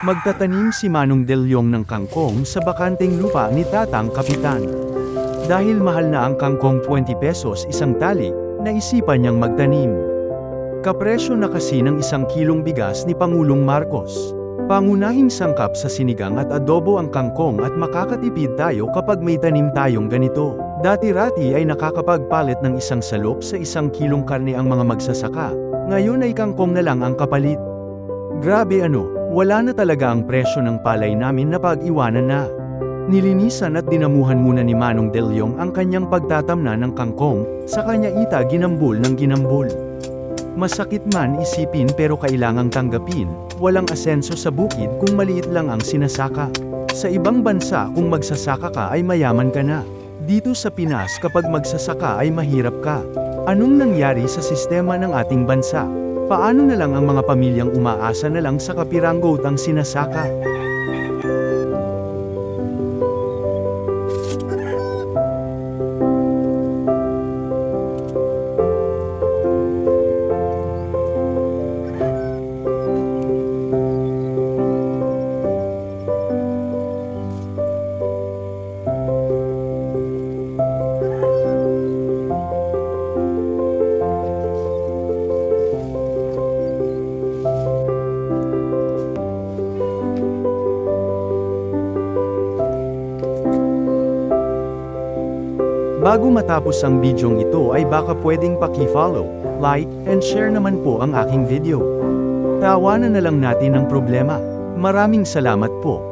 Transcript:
Magtatanim si Manong De Leon ng kangkong sa bakanteng lupa ni Tatang Kapitan. Dahil mahal na ang kangkong 20 pesos isang tali, naisipan niyang magtanim. Kapresyo na kasi ng 1 kilong bigas ni Pangulong Marcos. Pangunahing sangkap sa sinigang at adobo ang kangkong at makakatipid tayo kapag may tanim tayong ganito. Dati-rati ay nakakapagpalit ng 1 salop sa 1 kilong karne ang mga magsasaka, ngayon ay kangkong na lang ang kapalit. Grabe ano, wala na talaga ang presyo ng palay namin na pag-iwanan na. Nilinisan at dinamuhan muna ni Manong De Leon ang kanyang pagtatamna ng kangkong, sa kanya ita ginambol ng ginambol. Masakit man isipin pero kailangang tanggapin, walang asenso sa bukid kung maliit lang ang sinasaka. Sa ibang bansa kung magsasaka ka ay mayaman ka na. Dito sa Pinas kapag magsasaka ay mahirap ka. Anong nangyari sa sistema ng ating bansa? Paano na lang ang mga pamilyang umaasa na lang sa kapiranggot ang sinasaka? Bago matapos ang bidyong ito ay baka pwedeng paki-follow, like, and share naman po ang aking video. Tawanan na lang natin ang problema. Maraming salamat po.